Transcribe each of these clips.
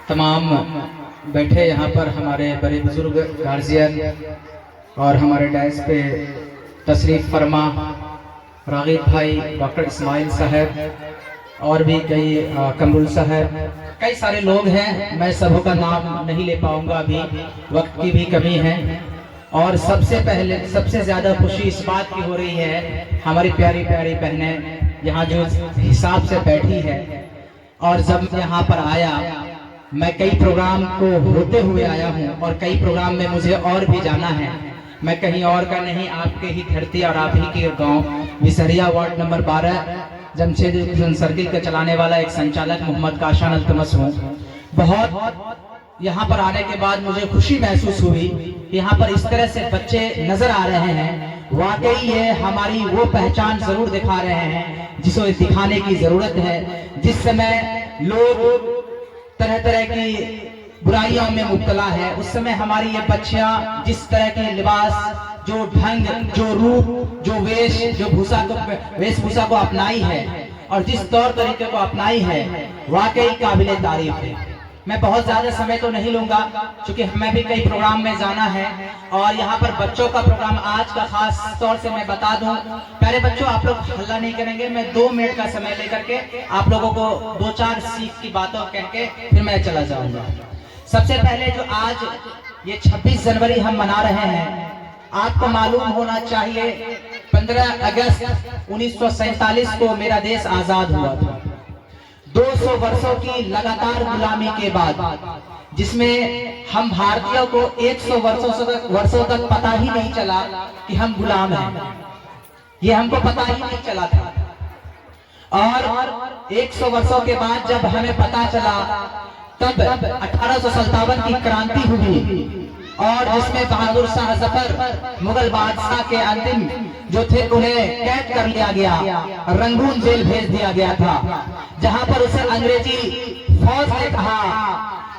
तमाम बैठे यहाँ पर हमारे बड़े बुजुर्ग गार्जियन और हमारे डैश पे तशरीफ़ फरमा रागिब भाई, डॉक्टर इस्माइल साहब और भी कई कमरुल साहब, कई सारे लोग हैं। मैं सबों का नाम नहीं ले पाऊंगा, अभी वक्त की भी कमी है। और सबसे पहले सबसे ज़्यादा खुशी इस बात की हो रही है, हमारी प्यारी प्यारी बहनें यहाँ जो हिसाब से बैठी है। और जब यहाँ पर आया, मैं कई प्रोग्राम को होते हुए आया हूँ और कई प्रोग्राम में मुझे और भी जाना है। मैं कहीं और का नहीं, आपके ही धरती और आप ही के गांव विसरिया वार्ड नंबर 12 जमशेदपुर सर्किल का चलाने वाला एक संचालक मोहम्मद काशान अल्तमस हूँ। बहुत यहाँ पर आने के बाद मुझे खुशी महसूस हुई कि यहाँ पर इस तरह से बच्चे नजर आ रहे हैं। वाकई ये हमारी वो पहचान जरूर दिखा रहे हैं जिसे दिखाने की जरूरत है। जिस समय लोग तरह तरह की बुराइयों में मुब्तला है, उस समय हमारी ये बच्चियां जिस तरह के लिबास, जो ढंग, जो रूप, जो वेशभूषा को अपनाई है और जिस तौर तरीके को अपनाई है, वाकई काबिले तारीफ है। मैं बहुत ज्यादा समय तो नहीं लूंगा क्योंकि हमें भी कई प्रोग्राम में जाना है। और यहाँ पर बच्चों का प्रोग्राम आज का खास तौर से मैं बता दूं, प्यारे बच्चों, आप लोग हल्ला नहीं करेंगे। मैं 2 मिनट का समय लेकर के आप लोगों को 2-4 सीख की बातों कह के फिर मैं चला जाऊंगा। सबसे पहले जो आज ये 26 जनवरी हम मना रहे हैं, आपको मालूम होना चाहिए 15 अगस्त 1947 को मेरा देश आजाद हुआ था। 200 वर्षों की लगातार गुलामी के बाद, जिसमें हम भारतीयों को 100 वर्षों तक पता ही नहीं चला कि हम गुलाम हैं। ये हमको पता ही नहीं चला था। और 100 वर्षों के बाद जब हमें पता चला, तब 1857 की क्रांति हुई और जिसमें बहादुर शाह जफर मुगल बादशाह के अंतिम जो थे उन्हें कैद कर लिया गया, रंगून जेल भेज दिया गया था, जहां पर उसे अंग्रेजी फौज ने कहा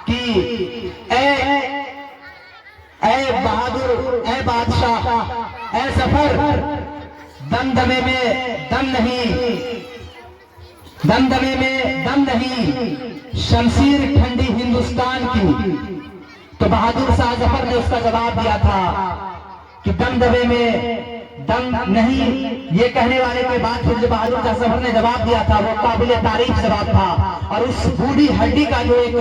कि ए बहादुर, ए बादशाह, ए जफर, दमदमे में दम नहीं, दमदमे में दम नहीं, शमशीर ठंडी हिंदुस्तान की। तो बहादुर शाह जफर ने उसका जवाब दिया था कि दमदमे में दम नहीं। ये कहने वाले के बाद फिर जो बहादुर शाह जफर ने जवाब दिया था, वो काबिले तारीफ जवाब था। और उस बूढ़ी हड्डी का जो एक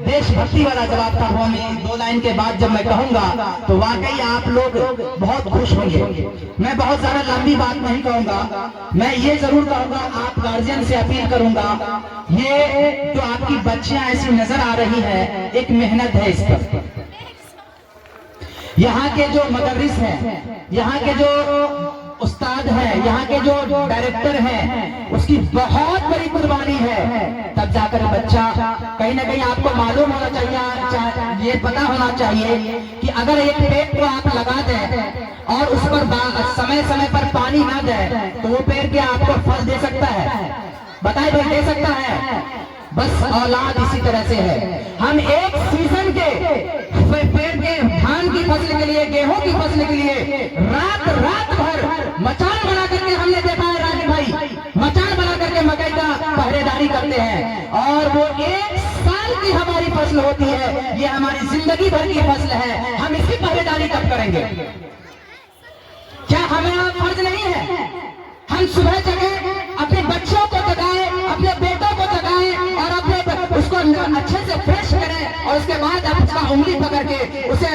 देशभक्ति वाला जवाब था, वो मैं 2 लाइन के बाद जब मैं कहूंगा तो वाकई आप लोग बहुत खुश होंगे। मैं बहुत ज्यादा लंबी बात नहीं कहूंगा, मैं ये जरूर कहूंगा, आप गार्जियन से अपील करूंगा, ये जो आपकी बच्चियां ऐसी नजर आ रही है, एक मेहनत है इस पर। यहाँ के जो मदरस हैं, यहाँ के जो उस्ताद हैं, यहाँ के जो डायरेक्टर हैं, उसकी बहुत बड़ी कुर्बानी है। तब जाकर बच्चा कहीं ना कहीं आपको मालूम होना चाहिए, ये पता होना चाहिए कि अगर एक पेड़ को आप लगा दें और उस पर समय समय पर पानी ना दें तो वो पेड़ क्या आपको फल दे सकता है? बताइए भाई, दे सकता है? बस औलाद इसी तरह से है। हम एक सीजन के पेड़ के धान की फसल के लिए, गेहूं की फसल के लिए रात भर मचान बना करके हमने देखा है राजू भाई, मचान बना करके मकई का पहरेदारी करते हैं। और वो 1 साल की हमारी फसल होती है, ये हमारी जिंदगी भर की फसल है। हम इसकी पहरेदारी कब करेंगे? क्या हमें फर्ज नहीं है? हम सुबह जगह अपने बच्चों को जगाएं, अपने बेटों को जगाएं और अपने उसको अच्छे से फ्रेश करें और उसके बाद आप उसका उंगली पकड़ के उसे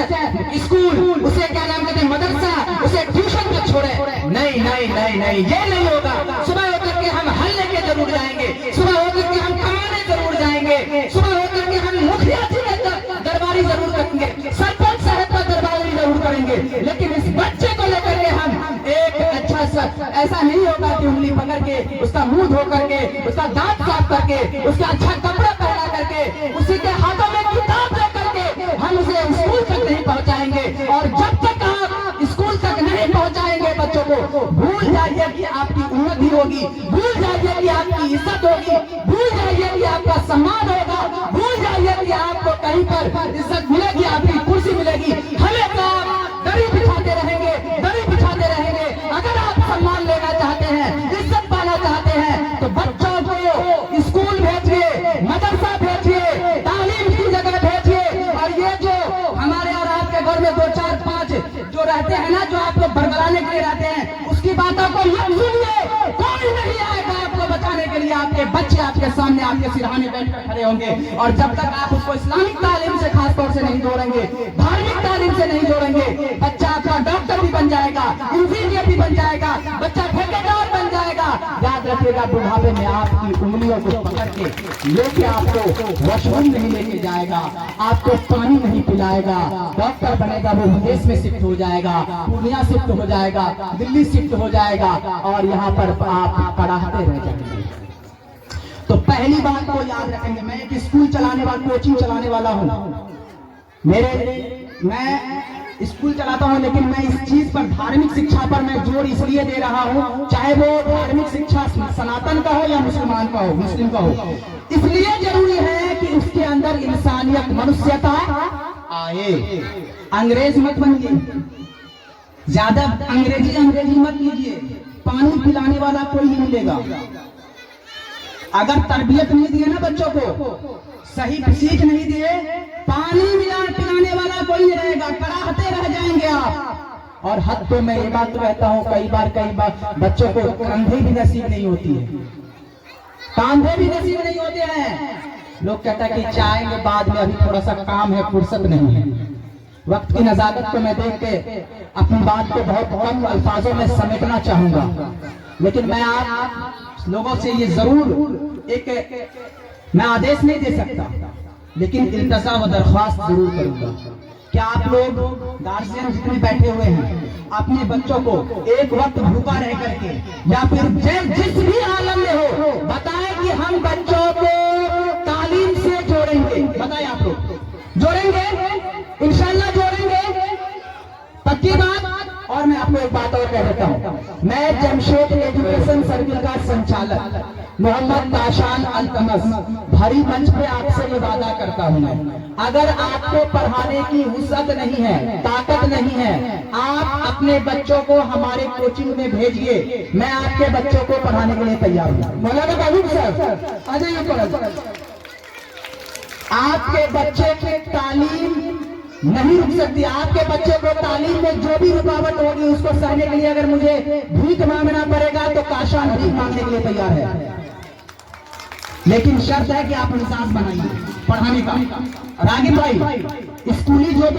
स्कूल, उसे क्या नाम कहते हैं, मदरसा, उसे ट्यूशन पे छोड़े। नहीं नहीं नहीं नहीं, ये नहीं होगा। सुबह होकर के हम हल लेके जरूर जाएंगे, सुबह होकर के हम कमाने जरूर जाएंगे, सुबह होकर के हम मुखिया जी का दरबारी जरूर करेंगे, सरपंच साहब का दरबारी जरूर करेंगे। लेकिन इस बच्चे को लेकर के हम एक अच्छा सा, ऐसा नहीं होगा कि उंगली पकड़ के उसका मुंह धो करके, उसका दांत साफ करके, उसका अच्छा कपड़ा पहना करके, उसी के हाथों में किताब दे करके हम उसे स्कूल तक नहीं पहुंचाएंगे। और जब तक आप स्कूल तक नहीं पहुंचाएंगे बच्चों को, भूल जाइए कि आपकी उन्नति होगी, भूल जाइए कि आपकी इज्जत होगी, भूल जाइए कि आपका सम्मान होगा, भूल जाइए कि आपको कहीं पर इज्जत मिलेगी, आपकी कुर्सी मिलेगी। हमेशा दरी बिछाते रहेंगे, दरी बिछाते रहेंगे। अगर आप सम्मान लेना चाहते हैं, इज्जत पाना चाहते हैं, तो बच्चों को स्कूल भेजिए, मदरसा भेजिए, तालीम की जगह बचाने के लिए रहते हैं, उसकी बातों को मत सुनिए। कोई नहीं आएगा आपको बचाने के लिए, आपके बच्चे आपके सामने आपके सिरहाने बैठकर खड़े होंगे। और जब तक आप उसको इस्लामिक तालीम से खास तौर से नहीं जोड़ेंगे, धार्मिक तालीम से नहीं जोड़ेंगे, बच्चा आपका डॉक्टर भी बन जाएगा, इंजीनियर भी बन जाएगा, बच्चा ठेकेदार बन जाएगा। याद रखिएगा, बुढ़ापे में आपकी उंगलियों को पकड़ के लेके आपको वॉशरूम नहीं लेके जाएगा, आपको पानी नहीं पिलाएगा। डॉक्टर बनेगा, वो विदेश में शिफ्ट हो जाएगा, पूर्णिया शिफ्ट हो जाएगा, दिल्ली शिफ्ट हो जाएगा, और यहाँ पर आप पढ़ाते रह जाएंगे। तो पहली बात को याद रखेंगे, मैं एक स्कूल चलाने वाला, कोचिंग चलाने वाला हूँ। मैं स्कूल चलाता हूँ, लेकिन मैं इस चीज पर, धार्मिक शिक्षा पर मैं जोर इसलिए दे रहा हूँ, चाहे वो धार्मिक शिक्षा सनातन का हो या मुसलमान का हो, मुस्लिम का हो, इसलिए जरूरी है कि उसके अंदर इंसानियत, मनुष्यता आए। अंग्रेज मत बनिए, ज्यादा अंग्रेजी मत कीजिए। पानी पिलाने वाला कोई नहीं मिलेगा। अगर तरबियत नहीं दिए ना बच्चों को, सही सीख नहीं दिए, पानी पिलाने वाला कोई नहीं रहेगा, कराहते रह जाएंगे आप। और हद तो मैं ये बात कहता हूँ, कई बार बच्चों को कंधे भी नसीब नहीं होती है, कांधे भी नसीब नहीं होते हैं। लोग कहता है कि चाहेंगे बाद में, अभी थोड़ा सा काम है, फुर्सत नहीं है। वक्त की नजाकत को मैं देख के अपनी बात को बहुत कम अल्फाजों में समेटना चाहूंगा, लेकिन मैं आप लोगों से ये जरूर मैं आदेश नहीं दे सकता, लेकिन इल्तजा व दरख्वास्त जरूर करूंगा कि आप लोग गार्जियन जितने बैठे हुए हैं, अपने बच्चों को एक वक्त भूखा रह करके या फिर जिस भी आलम में हो, बताएं कि हम बच्चों को तालीम से जोड़ेंगे। बताएं, आप लोग जोड़ेंगे, इंशाल्लाह जोड़ेंगे, पक्की बात। और मैं आपको एक बात और कह देता हूँ, मैं जमशेद एजुकेशन सर्किल का संचालक मोहम्मद ताशान अल्तमस भरी मंच पे आपसे ये वादा करता हूँ मैं, अगर आपको पढ़ाने की वुसअत नहीं है, ताकत नहीं है, आप अपने बच्चों को हमारे कोचिंग में भेजिए, मैं आपके बच्चों को पढ़ाने के लिए तैयार हूँ। मौलाना बाबू सर आ जाइए ऊपर। आपके बच्चे की तालीम नहीं रुक सकती, आपके बच्चे को तालीम में जो भी रुकावट होगी उसको सहने के लिए अगर मुझे भीख मांगना पड़ेगा तो ताशान भीख मांगने के लिए तैयार है, लेकिन शर्त है कि आप मिजाज बनाइए पढ़ाने का। रागिब भाई, स्कूली जो